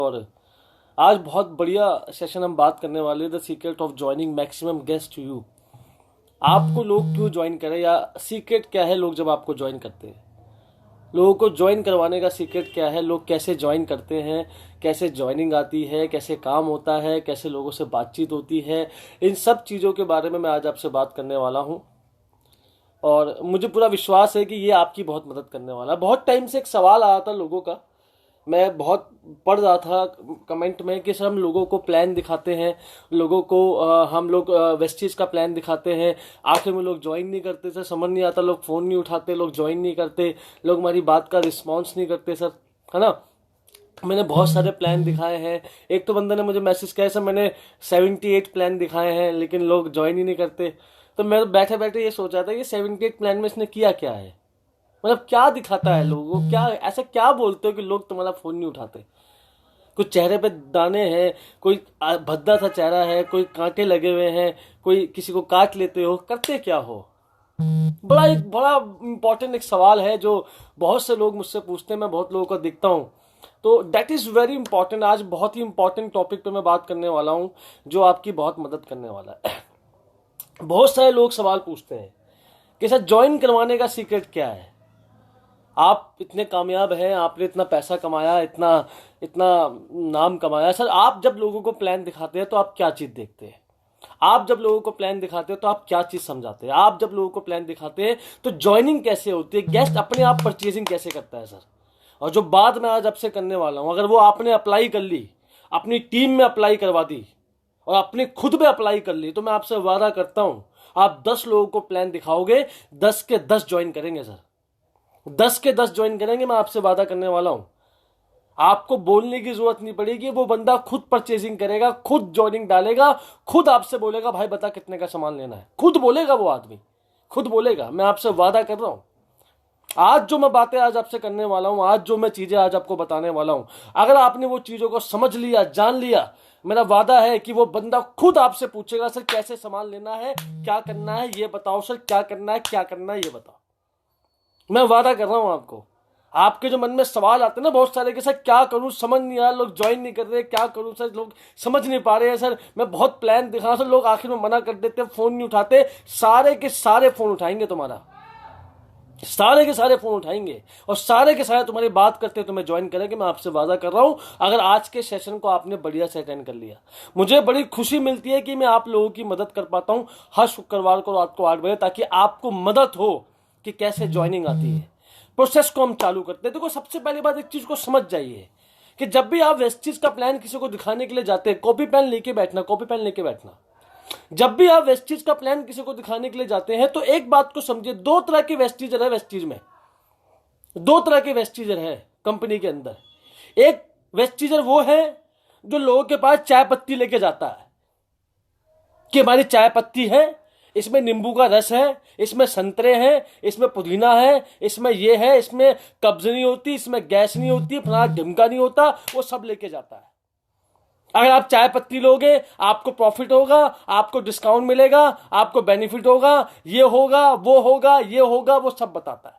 और आज बहुत बढ़िया सेशन हम बात करने वाले the secret of joining maximum guest to you. आपको लोग क्यों ज्वाइन करें या सीक्रेट क्या है लोग जब आपको ज्वाइन करते हैं। लोगों को ज्वाइन करवाने का सीक्रेट क्या है, लोग कैसे ज्वाइन करते हैं, कैसे ज्वाइनिंग आती है, कैसे काम होता है, कैसे लोगों से बातचीत होती है, इन सब चीज़ों के बारे में मैं आज आपसे बात करने वाला हूँ। और मुझे पूरा विश्वास है कि ये आपकी बहुत मदद करने वाला है। बहुत टाइम से एक सवाल आया था लोगों का, मैं बहुत पढ़ रहा था कमेंट में कि सर हम लोगों को प्लान दिखाते हैं, लोगों को हम लोग वेस्टीज का प्लान दिखाते हैं, आखिर में लोग ज्वाइन नहीं करते सर, समझ नहीं आता, लोग फ़ोन नहीं उठाते, लोग ज्वाइन नहीं करते, लोग हमारी बात का रिस्पॉन्स नहीं करते सर, है ना। मैंने बहुत सारे प्लान दिखाए हैं। एक तो बंदे ने मुझे मैसेज किया सर मैंने 78 प्लान दिखाए हैं लेकिन लोग ज्वाइन ही नहीं करते। तो मैं बैठे बैठे ये सोचा था कि 78 प्लान में इसने किया क्या है, मतलब क्या दिखाता है लोगों को, क्या ऐसा क्या बोलते हो कि लोग तुम्हारा फोन नहीं उठाते। कुछ चेहरे पे दाने हैं, कोई भद्दा सा चेहरा है, कोई कांटे लगे हुए हैं, कोई किसी को काट लेते हो, करते क्या हो। एक बड़ा इंपॉर्टेंट एक सवाल है जो बहुत से लोग मुझसे पूछते हैं, मैं बहुत लोगों को दिखता हूँ। तो दैट इज वेरी इंपॉर्टेंट। आज बहुत ही इंपॉर्टेंट टॉपिक पे मैं बात करने वाला हूँ जो आपकी बहुत मदद करने वाला है। बहुत सारे लोग सवाल पूछते हैं कि सर ज्वाइन करवाने का सीक्रेट क्या है, आप इतने कामयाब हैं, आपने इतना पैसा कमाया, इतना इतना नाम कमाया। सर आप जब लोगों को प्लान दिखाते हैं तो आप क्या चीज़ देखते हैं, आप जब लोगों को प्लान दिखाते हैं तो आप क्या चीज़ समझाते हैं, आप जब लोगों को प्लान दिखाते हैं तो ज्वाइनिंग कैसे होती है, गेस्ट अपने आप परचेजिंग कैसे करता है सर। और जो बात मैं आज आपसे करने वाला हूँ, अगर वो आपने अप्लाई कर ली, अपनी टीम में अप्लाई करवा दी और अपने खुद में अप्लाई कर ली, तो मैं आपसे वादा करता हूँ आप 10 लोगों को प्लान दिखाओगे, 10 के 10 ज्वाइन करेंगे सर, 10 के 10 ज्वाइन करेंगे। मैं आपसे वादा करने वाला हूं, आपको बोलने की जरूरत नहीं पड़ेगी, वो बंदा खुद परचेजिंग करेगा, खुद ज्वाइनिंग डालेगा, खुद आपसे बोलेगा भाई बता कितने का सामान लेना है, खुद बोलेगा, वो आदमी खुद बोलेगा। मैं आपसे वादा कर रहा हूं। आज जो मैं बातें आज आपसे करने वाला हूं, आज जो मैं चीजें आज आपको बताने वाला हूं, अगर आपने वो चीजों को समझ लिया, जान लिया, मेरा वादा है कि वो बंदा खुद आपसे पूछेगा सर कैसे सामान लेना है, क्या करना है ये बताओ सर, क्या करना है, क्या करना है ये बताओ। मैं वादा कर रहा हूं आपको। आपके जो मन में सवाल आते हैं ना बहुत सारे कि सर क्या करूं, समझ नहीं आ रहा, लोग ज्वाइन नहीं कर रहे, क्या करूं सर, लोग समझ नहीं पा रहे हैं सर, मैं बहुत प्लान दिखा रहा हूं सर, लोग आखिर में मना कर देते हैं, फोन नहीं उठाते। सारे के सारे फोन उठाएंगे तुम्हारा, सारे के सारे फोन उठाएंगे और सारे के सारे तुम्हारी बात करते तुम्हें ज्वाइन करेंगे। मैं आपसे वादा कर रहा हूं, अगर आज के सेशन को आपने बढ़िया से अटेंड कर लिया, मुझे बड़ी खुशी मिलती है कि मैं आप लोगों की मदद कर पाता हूं हर शुक्रवार को रात को 8 बजे, ताकि आपको मदद हो कि कैसे ज्वाइनिंग आती है। प्रोसेस को हम चालू करते हैं। देखो सबसे पहली बात एक चीज को समझ जाइए कि जब भी आप वेस्टीज का प्लान किसी को दिखाने के लिए जाते हैं, कॉपी पेन लेके बैठना, कॉपी पेन लेके बैठना। जब भी आप वेस्टीज का प्लान किसी को दिखाने के लिए जाते हैं तो एक बात को समझिए, दो तरह के वेस्टीजर है वेस्टीज में, दो तरह के वेस्टीजर है कंपनी के अंदर। एक वेस्टीजर वो है जो लोगों के पास चाय पत्ती लेके जाता है कि हमारी चाय पत्ती है, इसमें नींबू का रस है, इसमें संतरे हैं, इसमें पुदीना है, इसमें ये है, इसमें कब्ज नहीं होती, इसमें गैस नहीं होती, फलाना ढिमका नहीं होता, वो सब लेके जाता है। अगर आप चाय पत्ती लोगे आपको प्रॉफिट होगा, आपको डिस्काउंट मिलेगा, आपको बेनिफिट होगा, ये होगा, वो होगा, ये होगा, वो सब बताता है।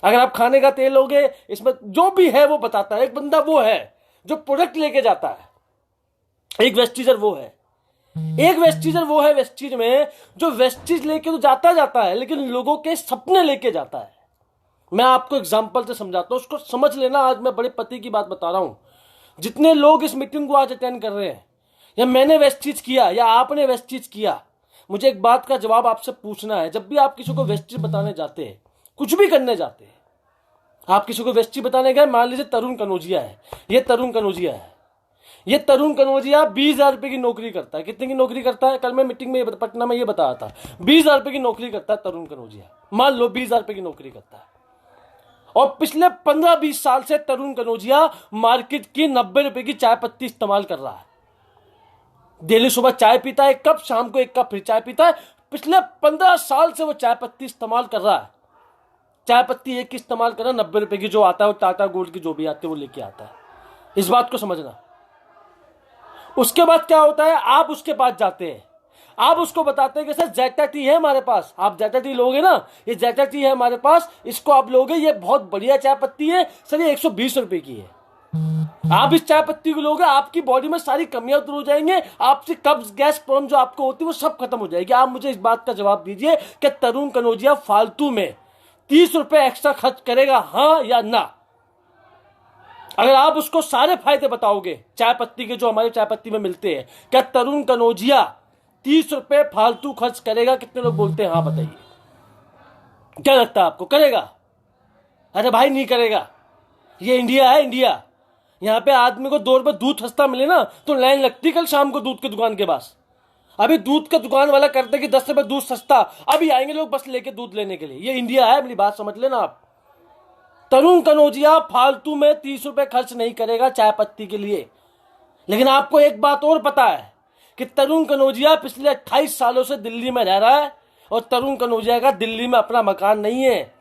अगर आप खाने का तेल लोगे इसमें जो भी है वो बताता है। एक बंदा वो है जो प्रोडक्ट लेके जाता है, एक वेस्टीजर वो है। एक वेस्टीजर वो है वेस्टीज में जो वेस्टीज लेके तो जाता है लेकिन लोगों के सपने लेके जाता है। मैं आपको एग्जांपल से समझाता हूं, उसको समझ लेना। आज मैं बड़े पति की बात बता रहा हूं। जितने लोग इस मीटिंग को आज अटेंड कर रहे हैं, या मैंने वेस्टीज किया या आपने वेस्टीज किया, मुझे एक बात का जवाब आपसे पूछना है। जब भी आप किसी को वेस्टीज बताने जाते हैं, कुछ भी करने जाते हैं, आप किसी को वेस्टीज बताने गए, मान लीजिए तरुण कनौजिया है, ये तरुण कनौजिया है, ये तरुण कनौजिया 20,000 रुपए की नौकरी करता है। कितने की नौकरी करता है, कल मैं मीटिंग में पटना में ये बताया था, 20,000 रुपए की नौकरी करता है तरुण कनौजिया। मान लो 20,000 रुपए की नौकरी करता है और पिछले 15-20 साल से तरुण कनौजिया मार्केट की 90 रुपए की चाय पत्ती इस्तेमाल कर रहा है। डेली सुबह चाय पीता है 1 कप, शाम को 1 कप फिर चाय पीता है। पिछले 15 साल से वो चाय पत्ती इस्तेमाल कर रहा है। चाय पत्ती एक की इस्तेमाल कर रहा है, 90 रुपए की जो आता है वो टाटा गोल्ड की जो भी आती है वो लेके आता है। इस बात को समझना। उसके बाद क्या होता है, आप उसके पास जाते हैं, आप उसको बताते हैं कि सर जेटा टी है हमारे पास, आप जेटा टी लोगे ना, ये जेटा टी है हमारे पास, इसको आप लोगे, ये बहुत बढ़िया चाय पत्ती है सर, ये 120 रुपए की है। आप इस चाय पत्ती को लोगे, आपकी बॉडी में सारी कमियां दूर हो जाएंगे, आपसे कब्ज गैस प्रॉब्लम जो आपको होती है वो सब खत्म हो जाएगी। आप मुझे इस बात का जवाब दीजिए कि तरुण कनौजिया फालतू में 30 रुपए एक्स्ट्रा खर्च करेगा, हाँ या ना? अगर आप उसको सारे फायदे बताओगे चाय पत्ती के जो हमारे चाय पत्ती में मिलते हैं, क्या तरुण कनौजिया 30 रुपए फालतू खर्च करेगा? कितने लोग बोलते हैं हाँ बताइए? क्या लगता है आपको, करेगा? अरे भाई नहीं करेगा। ये इंडिया है, इंडिया। यहाँ पे आदमी को 2 रुपए दूध सस्ता मिले ना तो लाइन लगती कल शाम को दूध की दुकान के पास। अभी दूध का दुकान वाला करते कि 10 रुपए दूध सस्ता, अभी आएंगे लोग बस लेके दूध लेने के लिए। ये इंडिया है, मेरी बात समझ लेना आप। तरुण कनौजिया फालतू में 30 रुपए खर्च नहीं करेगा चाय पत्ती के लिए। लेकिन आपको एक बात और पता है कि तरुण कनौजिया पिछले 28 सालों से दिल्ली में रह रहा है और तरुण कनौजिया का दिल्ली में अपना मकान नहीं है।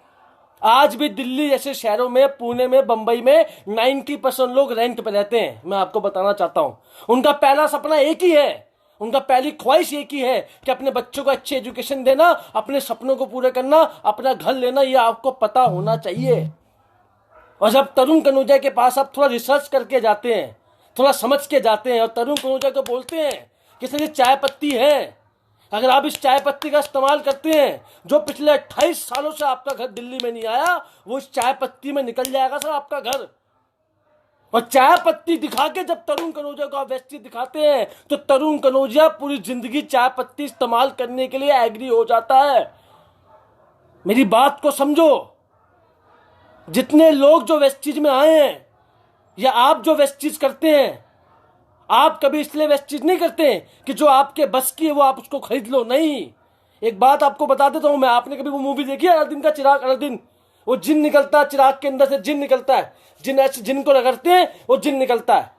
आज भी दिल्ली जैसे शहरों में, पुणे में, बंबई में 90% लोग रेंट पे रहते हैं। मैं आपको बताना चाहता हूं, उनका पहला सपना एक ही है, उनका पहली ख्वाहिश एक ही है कि अपने बच्चों को अच्छी एजुकेशन देना, अपने सपनों को पूरे करना, अपना घर लेना। ये आपको पता होना चाहिए। और जब तरुण कनौजिया के पास आप थोड़ा रिसर्च करके जाते हैं, थोड़ा समझ के जाते हैं और तरुण कनौजिया को बोलते हैं कि सर ये चाय पत्ती है, अगर आप इस चाय पत्ती का इस्तेमाल करते हैं, जो पिछले 28 सालों से आपका घर दिल्ली में नहीं आया, वो इस चाय पत्ती में निकल जाएगा सर आपका घर। और चाय पत्ती दिखा के जब तरुण कनौजिया को आप व्यक्ति दिखाते हैं तो तरुण कनौजिया पूरी जिंदगी चाय पत्ती इस्तेमाल करने के लिए एग्री हो जाता है। मेरी बात को समझो। जितने लोग जो वेस्टीज में आए हैं या आप जो वेस्टीज करते हैं, आप कभी इसलिए वेस्टीज नहीं करते कि जो आपके बस की है वो आप उसको खरीद लो, नहीं। एक बात आपको बता देता हूं मैं, आपने कभी वो मूवी देखी है अलादीन का चिराग? अलादीन, वो जिन निकलता है चिराग के अंदर से, जिन निकलता है, जिन ऐसे जिन को रगड़ते हैं वो जिन निकलता है।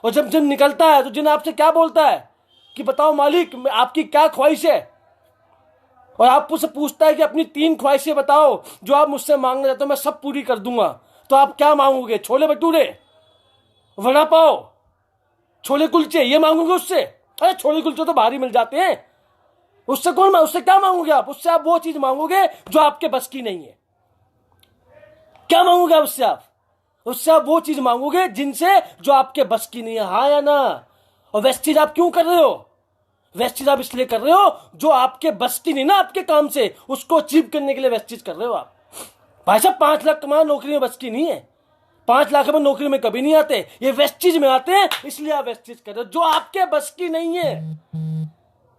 और जब जिन निकलता है तो जिन आपसे क्या बोलता है कि बताओ मालिक आपकी क्या ख्वाहिश है, और आप उससे पूछता है कि अपनी 3 ख्वाहिशें बताओ जो आप मुझसे मांगना चाहते हो, मैं सब पूरी कर दूंगा। तो आप क्या मांगोगे? छोले भटूरे, वड़ा पाव, छोले कुलचे, ये मांगोगे उससे? अरे छोले कुलचे तो बाहर ही मिल जाते हैं, उससे कौन, उससे क्या मांगोगे आप? उससे आप वो चीज मांगोगे जो आपके बस की नहीं है। क्या मांगोगे आप उससे? आप उससे आप वो चीज मांगोगे जिनसे जो आपके बस की नहीं है, हाँ या ना? और वेस्टीज आप क्यों कर रहे हो? वेस्टीज आप इसलिए कर रहे हो जो आपके बस की नहीं ना, आपके काम से, उसको अचीव करने के लिए वेस्टीज कर रहे हो आप। भाई साहब 5 लाख कमाना नौकरी में बस की नहीं है, 5 लाख में नौकरी में कभी नहीं आते, ये वेस्टीज में आते हैं, इसलिए आप वेस्टीज कर रहे हो जो आपके बस की नहीं है,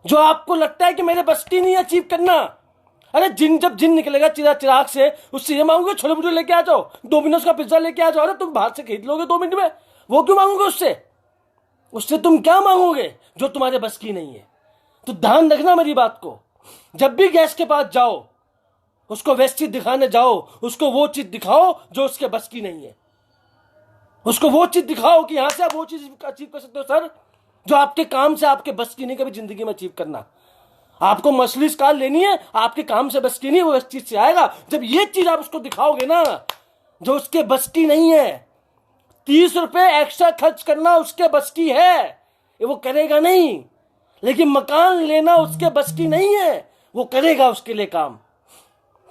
जो आपको लगता है कि मेरे बस की नहीं अचीव करना। अरे जब जिन निकलेगा चिराग से, उससे ये मांगोगे छोले भटूरे लेके आ जाओ, डोमिनोज का पिज्जा लेके आ जाओ, अरे तुम बाहर से खरीद लोगे 2 मिनट में, वो क्यों मांगोगे उससे? उससे तुम क्या मांगोगे जो तुम्हारे बस की नहीं है? तो ध्यान रखना मेरी बात को। जब भी गैस के पास जाओ, उसको वेस्टीज दिखाने जाओ, उसको वो चीज दिखाओ जो उसके बस की नहीं है। उसको वो चीज दिखाओ कि यहां से आप वो चीज अचीव कर सकते हो सर, जो आपके काम से आपके बस की नहीं कभी जिंदगी में अचीव करना। आपको मर्सिडीज कार लेनी है, आपके काम से बस की नहीं, वो इस चीज से आएगा। जब ये चीज आप उसको दिखाओगे ना जो उसके बस की नहीं है, 30 रुपए एक्स्ट्रा खर्च करना उसके बस की है, ये वो करेगा नहीं। लेकिन मकान लेना उसके बस की नहीं है, वो करेगा उसके लिए काम।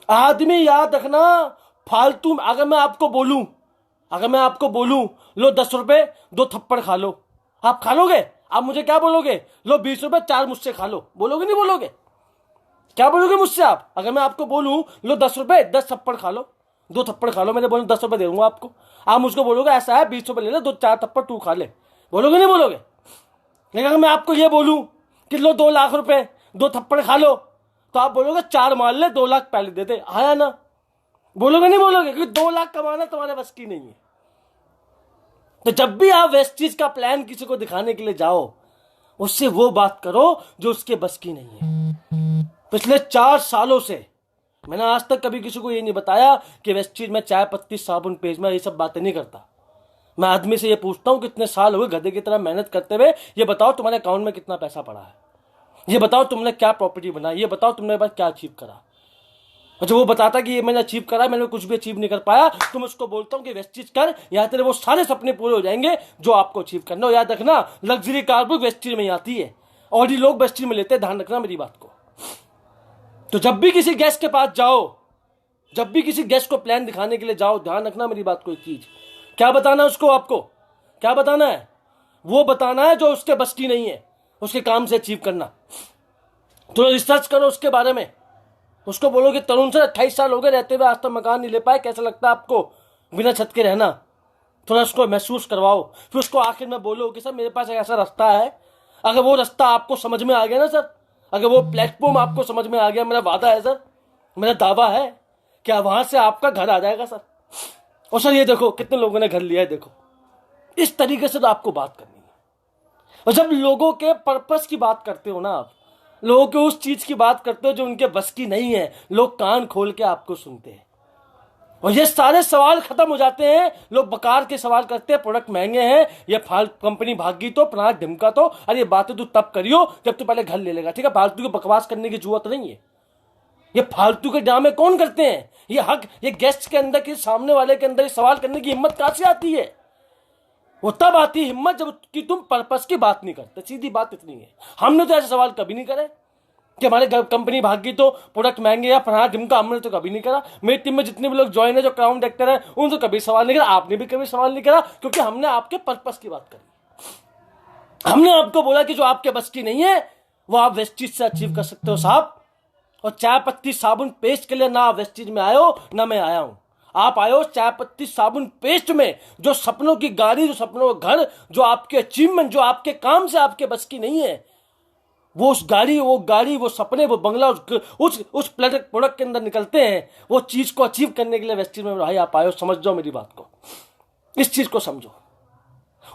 आदमी याद रखना, फालतू। अगर मैं आपको बोलूं लो 10 रुपए 2 थप्पड़ खा लो, आप खा लोगे? आप मुझे क्या बोलोगे? लो 20 रुपए 4 मुझसे खा लो, बोलोगे नहीं बोलोगे? क्या बोलोगे मुझसे आप? अगर मैं आपको बोलूं लो 10 रुपए 10 थप्पड़ खा लो, 2 थप्पड़ खा लो, मैंने बोलूं 10 रुपए दे दूंगा आपको, आप मुझको बोलोगे ऐसा है 20 रुपए ले ले, 2-4 थप्पड़ तू खा ले, बोलोगे नहीं बोलोगे? लेकिन अगर मैं आपको ये बोलूं कि लो 2 लाख रुपए 2 थप्पड़ खा लो, तो आप बोलोगे 4 मार ले, 2 लाख पहले दे दे, आया ना? बोलोगे नहीं बोलोगे? क्योंकि 2 लाख कमाना तुम्हारे बस की नहीं है। तो जब भी आप वेस्टीज का प्लान किसी को दिखाने के लिए जाओ, उससे वो बात करो जो उसके बस की नहीं है। पिछले 4 सालों से मैंने आज तक कभी किसी को ये नहीं बताया कि वेस्टीज में चाय पत्ती साबुन पेज में ये सब बातें नहीं करता। मैं आदमी से ये पूछता हूं कितने साल हुए गधे की तरह मेहनत करते हुए, ये बताओ तुम्हारे अकाउंट में कितना पैसा पड़ा है, ये बताओ तुमने क्या प्रॉपर्टी बनाई, ये बताओ तुमने बस क्या अचीव करा। और जब वो बताता कि ये मैंने अचीव करा, मैंने कुछ भी अचीव नहीं कर पाया, तो मैं उसको बोलता हूँ कि वेस्टीज कर, यहाँ तेरे वो सारे सपने पूरे हो जाएंगे जो आपको अचीव करना हो। याद रखना, लग्जरी कार भी वेस्टीज में आती है और ये लोग वेस्टीज में लेते हैं, ध्यान रखना मेरी बात को। तो जब भी किसी गेस्ट के पास जाओ, जब भी किसी गेस्ट को प्लान दिखाने के लिए जाओ, ध्यान रखना मेरी बात को। एक चीज क्या बताना उसको, आपको क्या बताना है? वो बताना है जो उसके बस की नहीं है, उसके काम से अचीव करना। थोड़ा रिसर्च करो उसके बारे में। उसको बोलो कि तरुण सर 28 साल हो गए रहते हुए आज तक मकान नहीं ले पाए, कैसा लगता है आपको बिना छत के रहना? थोड़ा उसको महसूस करवाओ। फिर उसको आखिर में बोलो कि सर मेरे पास एक ऐसा रास्ता है, अगर वो रास्ता आपको समझ में आ गया ना सर, अगर वो प्लेटफॉर्म आपको समझ में आ गया, मेरा वादा है सर, मेरा दावा है कि वहां से आपका घर आ जाएगा सर। और सर ये देखो कितने लोगों ने घर लिया है, देखो। इस तरीके से तो आपको बात करनी है। और जब लोगों के पर्पस की बात करते हो ना आप, लोगों के उस चीज की बात करते हो जो उनके बस की नहीं है, लोग कान खोल के आपको सुनते हैं। और ये सारे सवाल खत्म हो जाते हैं। लोग बकार के सवाल करते हैं, प्रोडक्ट महंगे हैं, ये कंपनी भागी तो अपना ढिमका तो, अरे ये बातें तू तब करियो जब तू पहले घर ले लेगा, ठीक है? फालतू की बकवास करने की जरूरत नहीं है। ये फालतू के ड्रामे कौन करते हैं? ये हक, ये गेस्ट के अंदर के सामने वाले के अंदर सवाल करने की हिम्मत कहां से आती है? वो तब आती है हिम्मत जब कि तुम पर्पस की बात नहीं करते। सीधी बात इतनी है। हमने तो ऐसे सवाल कभी नहीं करे कि हमारे कंपनी भागी तो प्रोडक्ट महंगे या फना ढिमका, हमने तो कभी नहीं करा। मेरी टीम में जितने भी लोग ज्वाइन है, जो क्राउन एक्टर है, उन तो कभी सवाल नहीं करा। आपने भी कभी सवाल नहीं करा, क्योंकि हमने आपके पर्पस की बात करी। हमने आपको बोला कि जो आपके बस की नहीं है वो आप वेस्टीज से अचीव कर सकते हो साहब। और चाय पत्ती साबुन पेस्ट के लिए ना आप वेस्टीज में आयो ना मैं आया हूं। आप आयो चाय पत्ती साबुन पेस्ट में। जो सपनों की गाड़ी, जो सपनों का घर, जो आपके अचीवमेंट, जो आपके काम से आपके बस की नहीं है, वो उस गाड़ी, वो सपने, वो बंगला उस प्रोडक्ट के अंदर निकलते हैं। वो चीज को अचीव करने के लिए वेस्टीज में भाई आप आयो। समझ जाओ मेरी बात को, इस चीज को समझो।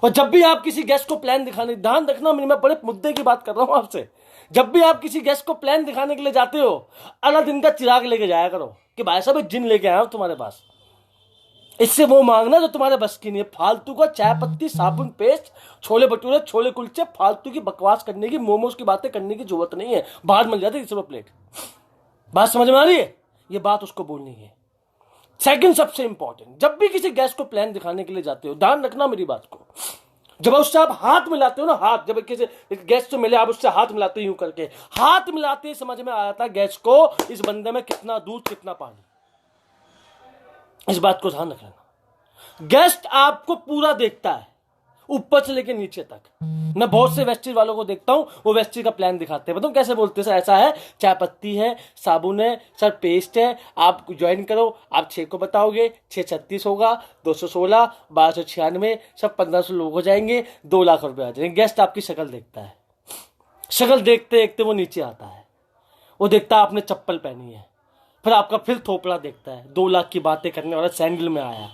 और जब भी आप किसी गेस्ट को प्लान दिखाने, ध्यान रखना मैं बड़े मुद्दे की बात कर रहा हूं आपसे। जब भी आप किसी गेस्ट को प्लान दिखाने के लिए जाते हो, अलादीन का चिराग लेके जाया करो कि भाई साहब जिन लेके आया हूं तुम्हारे पास, इससे वो मांगना जो तुम्हारे बस की नहीं है। फालतू का चाय पत्ती साबुन पेस्ट, छोले भटूरे, छोले कुलचे, फालतू की बकवास करने की, मोमोज की बातें करने की जरूरत नहीं है। बाहर मिल जाती है प्लेट। बात समझ में आ रही है? ये बात उसको बोलनी है। सेकंड सबसे इंपॉर्टेंट, जब भी किसी गेस्ट को प्लान दिखाने के लिए जाते हो, ध्यान रखना मेरी बात को। जब उससे आप हाथ मिलाते हो ना, हाथ, जब किसी गेस्ट से मिले आप उससे हाथ मिलाते हो, यूं करके हाथ मिलाते ही समझ में आ जाता है गेस्ट को इस बंदे में कितना दूध कितना पानी। इस बात को ध्यान रखना। गेस्ट आपको पूरा देखता है, ऊपर से लेकर नीचे तक। मैं बहुत से वेस्टीज वालों को देखता हूं, वो वेस्टीज का प्लान दिखाते हैं, बताऊं कैसे बोलते हैं? सर ऐसा है, चाय पत्ती है, साबुन है, सर पेस्ट है, आप ज्वाइन करो, आप 6 को बताओगे, 6 36 होगा, 216, 1296, सब 1500 लोग हो जाएंगे, 2 लाख रुपए आ जाएंगे। गेस्ट आपकी शक्ल देखता है, शक्ल देखते देखते वो नीचे आता है, वो देखता है आपने चप्पल पहनी है, फिर आपका फिर थोपड़ा देखता है, 2 लाख की बातें करने वाला सैंडल में आया।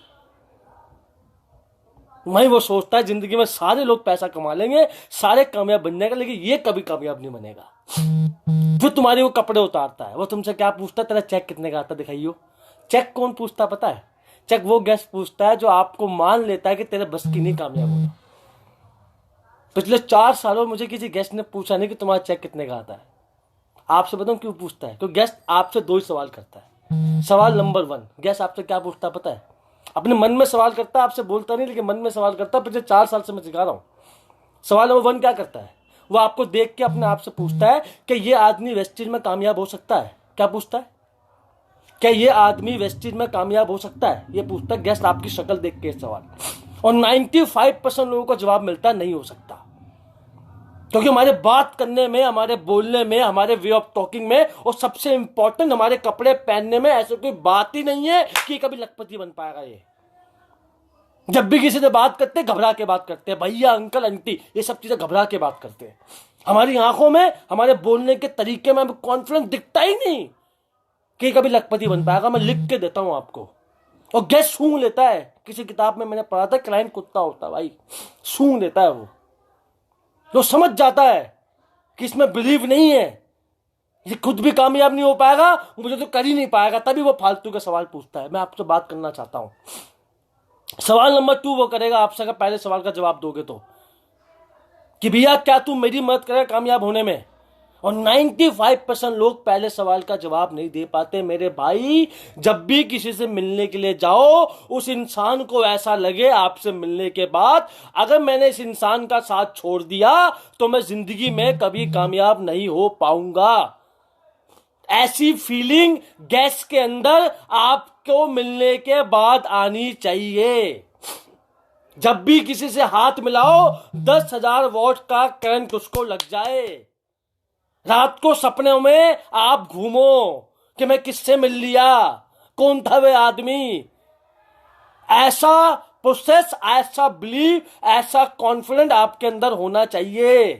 वही वो सोचता है जिंदगी में सारे लोग पैसा कमा लेंगे, सारे कामयाब बन जाएगा, लेकिन ये कभी कामयाब नहीं बनेगा। फिर तुम्हारे वो कपड़े उतारता है, वो तुमसे क्या पूछता है? तेरा चेक कितने का आता दिखाइयो। चेक कौन पूछता पता है? चेक वो गेस्ट पूछता है जो आपको मान लेता है कि तेरे बस की नहीं कामयाब होगा। पिछले 4 सालों में मुझे किसी गेस्ट ने पूछा नहीं कि तुम्हारा चेक कितने का आता है। आपसे बताऊं क्यों पूछता है? क्योंकि गेस्ट आपसे 2 ही सवाल करता है। सवाल नंबर 1, गेस्ट आपसे क्या पूछता है पता है? अपने मन में सवाल करता है, आपसे बोलता नहीं, लेकिन मन में सवाल करता है। पिछले 4 साल से मैं सिखा रहा हूं। सवाल नंबर 1 क्या करता है? वो आपको देख के अपने आप से पूछता है कि ये आदमी वेस्टेज में कामयाब हो सकता है। क्या पूछता है? क्या ये आदमी वेस्टेज में कामयाब हो सकता है? ये पूछता है गेस्ट आपकी शक्ल देख के सवाल। और 95% लोगों को जवाब मिलता है नहीं हो सकता। क्योंकि हमारे बात करने में, हमारे बोलने में, हमारे वे ऑफ टॉकिंग में, और सबसे इंपॉर्टेंट हमारे कपड़े पहनने में ऐसे कोई बात ही नहीं है कि कभी लखपति बन पाएगा। ये जब भी किसी से बात करते घबरा के बात करते हैं, भैया अंकल आंटी, ये सब चीजें घबरा के बात करते हैं। हमारी आंखों में, हमारे बोलने के तरीके में कॉन्फिडेंस दिखता ही नहीं कि कभी लखपति बन पाएगा। मैं लिख के देता हूं आपको। और गेस्ट सूंघ लेता है। किसी किताब में मैंने पढ़ा था, क्लाइंट कुत्ता होता है भाई, सूंघ लेता है वो। जो समझ जाता है कि इसमें बिलीव नहीं है, ये खुद भी कामयाब नहीं हो पाएगा, मुझे तो कर ही नहीं पाएगा, तभी वो फालतू के सवाल पूछता है। मैं आपसे बात करना चाहता हूं। सवाल नंबर 2 वो करेगा आपसे, अगर पहले सवाल का जवाब दोगे तो, कि भैया क्या तू मेरी मदद करेगा कामयाब होने में? और 95% लोग पहले सवाल का जवाब नहीं दे पाते मेरे भाई। जब भी किसी से मिलने के लिए जाओ, उस इंसान को ऐसा लगे आपसे मिलने के बाद, अगर मैंने इस इंसान का साथ छोड़ दिया तो मैं जिंदगी में कभी कामयाब नहीं हो पाऊंगा। ऐसी फीलिंग गेस्ट के अंदर आपको मिलने के बाद आनी चाहिए। जब भी किसी से हाथ मिलाओ 10,000 वॉट का करंट उसको लग जाए। रात को सपनों में आप घूमो कि मैं किससे मिल लिया, कौन था वे आदमी। ऐसा प्रोसेस, ऐसा बिलीव, ऐसा कॉन्फिडेंट आपके अंदर होना चाहिए।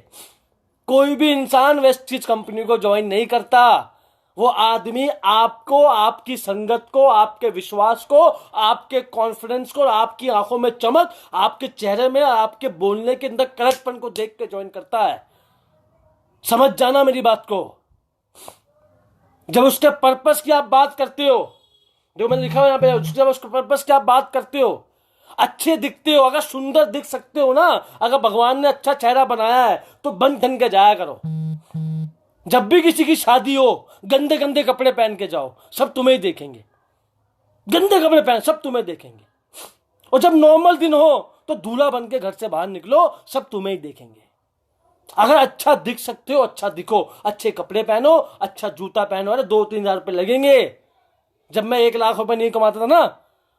कोई भी इंसान वेस्टीज कंपनी को ज्वाइन नहीं करता। वो आदमी आपको, आपकी संगत को, आपके विश्वास को, आपके कॉन्फिडेंस को, आपकी आंखों में चमक, आपके चेहरे में, आपके बोलने के अंदर कड़कपन को देख के ज्वाइन करता है। समझ जाना मेरी बात को। जब उसके पर्पस की आप बात करते हो, जो मैंने लिखा हुआ यहां पे, जब उसके पर्पस की आप बात करते हो, अच्छे दिखते हो, अगर सुंदर दिख सकते हो ना, अगर भगवान ने अच्छा चेहरा बनाया है तो बन ठन के जाया करो। जब भी किसी की शादी हो, गंदे गंदे कपड़े पहन के जाओ, सब तुम्हें ही देखेंगे। गंदे कपड़े पहन, सब तुम्हें देखेंगे। और जब नॉर्मल दिन हो तो दूल्हा बन के घर से बाहर निकलो, सब तुम्हें ही देखेंगे। अगर अच्छा दिख सकते हो, अच्छा दिखो, अच्छे कपड़े पहनो, अच्छा जूता पहनो। अरे 2-3 हजार रुपये लगेंगे। जब मैं 1 लाख रुपए नहीं कमाता था ना,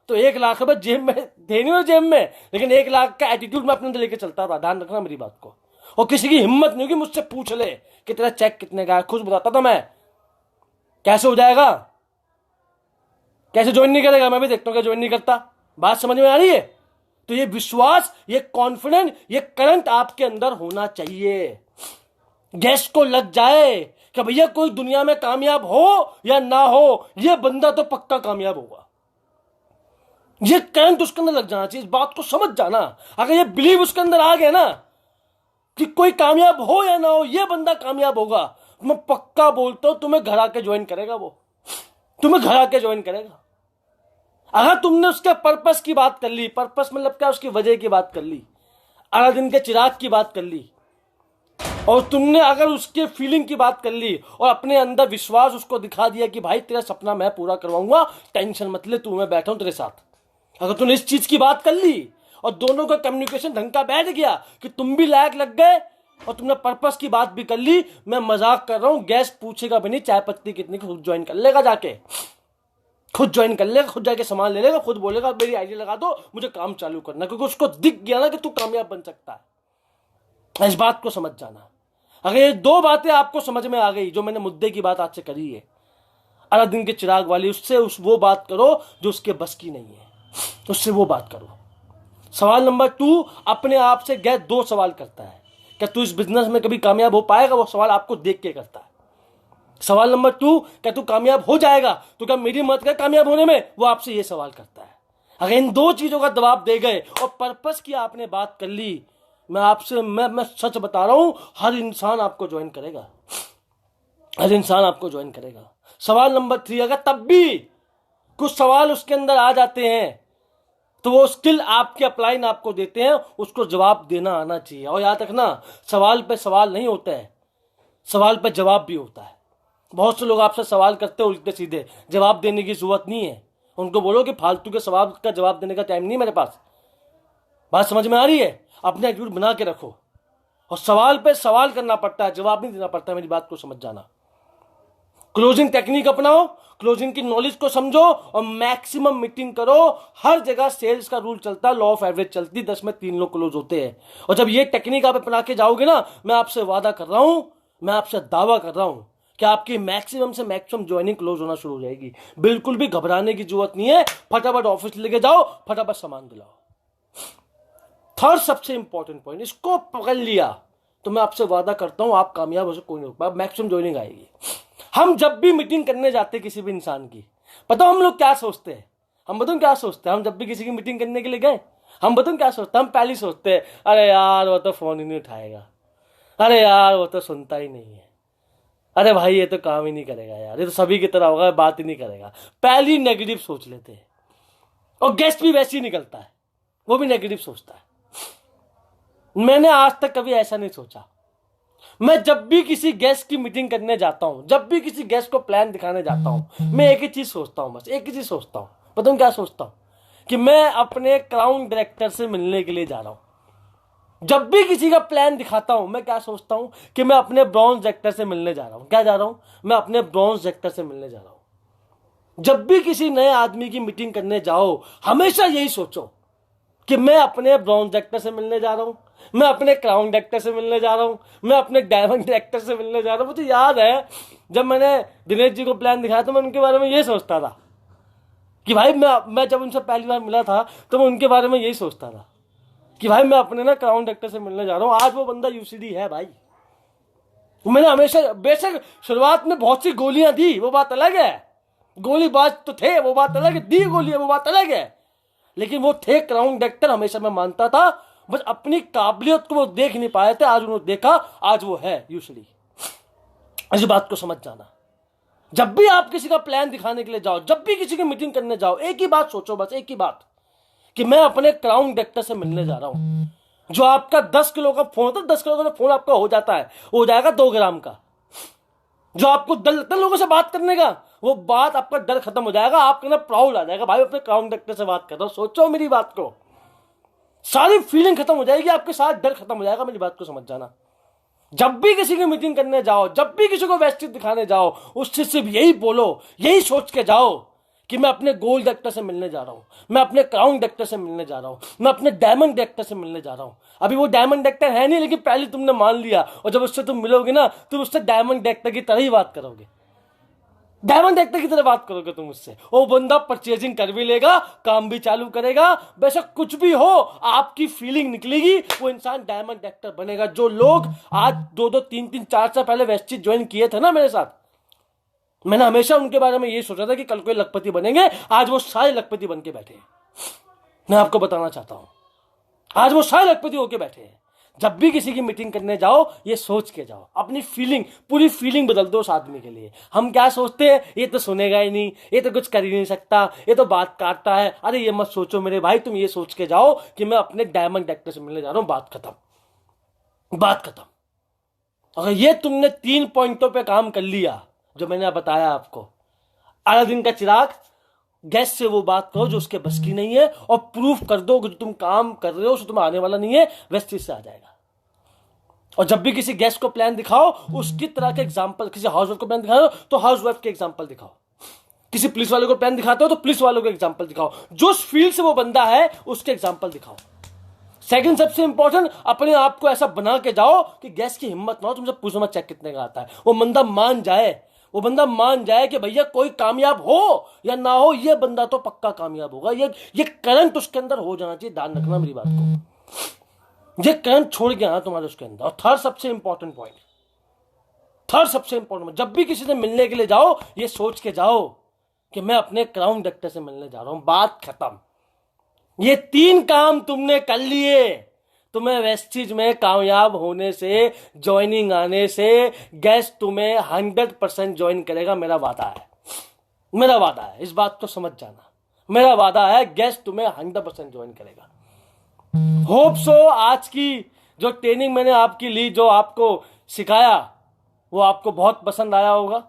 तो 1 लाख रुपए जेब में थे नहीं, जेब में, लेकिन 1 लाख का एटीट्यूड मैं अपने अंदर लेके चलता था। ध्यान रखना मेरी बात को। और किसी की हिम्मत नहीं होगी मुझसे पूछ ले कि तेरा चेक कितने का है, खुद बताता था मैं। कैसे हो जाएगा? कैसे ज्वाइन नहीं करेगा? मैं भी देखता हूँ क्या ज्वाइन नहीं करता। बात समझ में आ रही है? तो ये विश्वास, ये कॉन्फिडेंस, ये करंट आपके अंदर होना चाहिए। गेस्ट को लग जाए कि भैया कोई दुनिया में कामयाब हो या ना हो, ये बंदा तो पक्का कामयाब होगा। ये करंट उसके अंदर लग जाना चाहिए। इस बात को समझ जाना। अगर ये बिलीव उसके अंदर आ गया ना कि कोई कामयाब हो या ना हो, ये बंदा कामयाब होगा, मैं पक्का बोलता हूं तुम्हें घर आके ज्वाइन करेगा। वो तुम्हें घर आके ज्वाइन करेगा। अगर तुमने उसके पर्पस की बात कर ली, पर्पस मतलब क्या, उसकी वजह की बात कर ली, अलादीन के चिराग की बात कर ली, और तुमने अगर उसके फीलिंग की बात कर ली और अपने अंदर विश्वास उसको दिखा दिया कि भाई तेरा सपना मैं पूरा करवाऊंगा, टेंशन मत ले, तू मैं बैठा हूं तेरे साथ। अगर तूने इस चीज की बात कर ली और दोनों का कम्युनिकेशन ढंग का बैठ गया कि तुम भी लायक लग गए और तुमने पर्पस की बात भी कर ली, मैं मजाक कर रहा हूं, गेस्ट पूछेगा भी नहीं चाय पत्ती कितनी, खुद ज्वाइन कर लेगा, जाके खुद ज्वाइन कर लेगा, खुद जाके सामान ले लेगा, खुद बोलेगा मेरी आईडी लगा दो, मुझे काम चालू करना, क्योंकि उसको दिख गया ना कि तू कामयाब बन सकता है। इस बात को समझ जाना। अगर ये 2 बातें आपको समझ में आ गई, जो मैंने मुद्दे की बात आज से करी है, अलादीन के चिराग वाली, उससे वो बात करो जो उसके बस की नहीं है, उससे वो बात करो। सवाल नंबर 2, अपने आप से गैस 2 सवाल करता है, क्या तू इस बिजनेस में कभी कामयाब हो पाएगा? वो सवाल आपको देख के करता है। सवाल नंबर 2, क्या तू कामयाब हो जाएगा? तो क्या मेरी मदद कर कामयाब होने में? वो आपसे ये सवाल करता है। अगर इन 2 चीजों का जवाब दे गए और पर्पस की आपने बात कर ली, मैं आपसे मैं सच बता रहा हूं, हर इंसान आपको ज्वाइन करेगा। हर इंसान आपको ज्वाइन करेगा। सवाल नंबर 3, अगर तब भी कुछ सवाल उसके अंदर आ जाते हैं तो वो स्किल आपके अपलाइन आपको देते हैं, उसको जवाब देना आना चाहिए। और याद रखना, सवाल पे सवाल नहीं होता है, सवाल पे जवाब भी होता है। बहुत से लोग आपसे सवाल करते हैं उल्टे सीधे, जवाब देने की जरूरत नहीं है। उनको बोलो कि फालतू के सवाल का जवाब देने का टाइम नहीं मेरे पास। बात समझ में आ रही है? अपने एटीट्यूड बना के रखो। और सवाल पे सवाल करना पड़ता है, जवाब नहीं देना पड़ता है। मेरी बात को समझ जाना। क्लोजिंग टेक्निक अपनाओ, क्लोजिंग की नॉलेज को समझो और मैक्सिमम मीटिंग करो। हर जगह सेल्स का रूल चलता है, लॉ ऑफ एवरेज चलती, 10 में 3 लोग क्लोज होते हैं। और जब ये टेक्निक आप अपना के जाओगे ना, मैं आपसे वादा कर रहा हूं, मैं आपसे दावा कर रहा हूं कि आपकी मैक्सिमम से मैक्सिमम ज्वाइनिंग क्लोज होना शुरू हो जाएगी। बिल्कुल भी घबराने की जरूरत नहीं है। फटाफट ऑफिस लेके जाओ, फटाफट सामान दिलाओ। थर्ड सबसे इंपॉर्टेंट पॉइंट, इसको पकड़ लिया तो मैं आपसे वादा करता हूं आप कामयाब हो, कोई नहीं हो पाएगा, मैक्सिमम ज्वाइनिंग आएगी। हम जब भी मीटिंग करने जाते हैं किसी भी इंसान की, पता हम लोग क्या सोचते हैं? हम बताऊं क्या सोचते हैं? हम जब भी किसी की मीटिंग करने के लिए गए, हम बताऊं क्या सोचते हैं? हम पहले सोचते हैं, अरे यार वो तो फोन ही नहीं उठाएगा, अरे यार वो तो सुनता ही नहीं है, अरे भाई ये तो काम ही नहीं करेगा यार, ये तो सभी की तरह होगा, बात ही नहीं करेगा। पहली नेगेटिव सोच लेते हैं। और गेस्ट भी वैसे ही निकलता है, वो भी नेगेटिव सोचता है। मैंने आज तक कभी ऐसा नहीं सोचा। मैं जब भी किसी गेस्ट की मीटिंग करने जाता हूं, जब भी किसी गेस्ट को प्लान दिखाने जाता हूं, मैं एक ही चीज सोचता हूं, बस एक ही चीज सोचता हूं। पता हूं क्या सोचता हूं? कि मैं अपने क्राउन डायरेक्टर से मिलने के लिए जा रहा हूं। जब भी किसी का प्लान दिखाता हूं, मैं क्या सोचता हूं? कि मैं अपने ब्रॉन्ज डायरेक्टर से मिलने जा रहा हूं। क्या जा रहा हूं? मैं अपने ब्रॉन्ज डायरेक्टर से मिलने जा रहा हूं। जब भी किसी नए आदमी की मीटिंग करने जाओ, हमेशा यही सोचो कि मैं अपने ब्रॉन्ज एक्टर से मिलने जा रहा हूं, मैं अपने क्राउन एक्टर से मिलने जा रहा हूं, मैं अपने डायमंड एक्टर से मिलने जा रहा हूं। मुझे याद है जब मैंने दिनेश जी को प्लान दिखाया तो मैं उनके बारे में ये सोचता था कि भाई मैं जब उनसे पहली बार मिला था तो मैं उनके बारे में यही सोचता था कि भाई मैं अपने ना क्राउन एक्टर से मिलने जा रहा हूं। आज वो बंदा यूसीडी है भाई। मैंने हमेशा, बेशक शुरुआत में बहुत सी गोलियां दी, वो बात अलग है, गोलीबाज तो थे, वो बात अलग है, दी गोलियां वो बात अलग है, लेकिन वो थे क्राउन एक्टर। हमेशा मैं मानता था, बस अपनी काबिलियत को वो देख नहीं पाए थे, आज उन्होंने देखा, आज वो है यूजुअली। इस बात को समझ जाना। जब भी आप किसी का प्लान दिखाने के लिए जाओ, जब भी किसी की मीटिंग करने जाओ, एक ही बात सोचो, बस एक ही बात, कि मैं अपने क्राउन एक्टर से मिलने जा रहा हूं। जो आपका 10 किलो का फोन होता है, 10 किलो का फोन आपका हो जाता है, हो जाएगा 2 ग्राम का। जो आपको डर लगता है लोगों से बात करने का, वो बात आपका डर खत्म हो जाएगा, आपके ना प्राउड आ जाएगा, भाई अपने क्राउन एक्टर से बात कर रहा हूं। सोचो मेरी बात को, सारी फीलिंग खत्म हो जाएगी आपके साथ, डर खत्म हो जाएगा। मेरी बात को समझ जाना। जब भी किसी की मीटिंग करने जाओ, जब भी किसी को व्यवस्थित दिखाने जाओ, उससे सिर्फ यही बोलो, यही सोच के जाओ कि मैं अपने गोल्ड एक्टर से मिलने जा रहा हूं, मैं अपने क्राउन एक्टर से मिलने जा रहा हूं, मैं अपने डायमंड एक्टर से मिलने जा रहा हूं। अभी वो डायमंड एक्टर है नहीं, लेकिन पहले तुमने मान लिया, और जब उससे तुम मिलोगे ना, तुम उससे डायमंड एक्टर की तरह ही बात करोगे, डायमंड एक्टर की तरह बात करोगे तुम उससे। वो बंदा परचेजिंग कर भी लेगा, काम भी चालू करेगा, बेशक कुछ भी हो, आपकी फीलिंग निकलेगी, वो इंसान डायमंड एक्टर बनेगा। जो लोग आज 2-2, 3-3, 4 साल पहले वेस्टिज ज्वाइन किए थे ना मेरे साथ, मैंने हमेशा उनके बारे में ये सोचा था कि कल कोई लखपति बनेंगे। आज वो सारे लखपति बन के बैठे हैं। मैं आपको बताना चाहता हूं, आज वो सारे लखपति होके बैठे हैं। जब भी किसी की मीटिंग करने जाओ, ये सोच के जाओ, अपनी फीलिंग, पूरी फीलिंग बदल दो उस आदमी के लिए। हम क्या सोचते हैं, ये तो सुनेगा ही नहीं, ये तो कुछ कर ही नहीं सकता, ये तो बात काटता है। अरे ये मत सोचो मेरे भाई, तुम ये सोच के जाओ कि मैं अपने डायमंड एक्टर से मिलने जा रहा हूं, बात खत्म, बात खत्म। अगर ये तुमने 3 पॉइंटों पे काम कर लिया जो मैंने बताया आपको, अलादीन का चिराग, गैस से वो बात करो जो उसके बस की नहीं है, और प्रूफ कर दो कि जो तुम काम कर रहे हो उससे तुम्हें आने वाला नहीं है, वेस्टिज से आ जाएगा। और जब भी किसी गेस्ट को प्लान दिखाओ, उसकी तरह के एग्जांपल, किसी हाउसवाइफ को प्लान दिखाओ तो हाउसवाइफ के एग्जांपल दिखाओ, किसी पुलिस वाले को प्लान दिखाते हो तो पुलिस वालों के एग्जांपल दिखाओ, जो फील्ड से वो बंदा है उसके एग्जांपल दिखाओ। सेकंड सबसे इंपॉर्टेंट, अपने आप को ऐसा बना के जाओ कि गेस्ट की हिम्मत ना हो तुमसे पूछो मत चेक कितने का आता है। वो बंदा मान जाए, वो बंदा मान जाए कि भैया कोई कामयाब हो या ना हो, ये बंदा तो पक्का कामयाब होगा। ये करंट उसके अंदर हो जाना चाहिए। ध्यान रखना मेरी बात को, ये करंट छोड़ के आना तुम्हारे उसके अंदर। और थर्ड सबसे इंपॉर्टेंट पॉइंट, थर्ड सबसे इंपॉर्टेंट, जब भी किसी से मिलने के लिए जाओ, ये सोच के जाओ कि मैं अपने क्राउन एक्टर से मिलने जा रहा हूं, बात खत्म। ये 3 काम तुमने कर लिए, तुम्हें वेस्टिज में कामयाब होने से, ज्वाइनिंग आने से, गेस्ट तुम्हें 100% ज्वाइन करेगा। मेरा वादा है, मेरा वादा है, इस बात को समझ जाना। मेरा वादा है, गेस्ट तुम्हें 100% ज्वाइन करेगा। होप सो आज की जो ट्रेनिंग मैंने आपकी ली, जो आपको सिखाया, वो आपको बहुत पसंद आया होगा।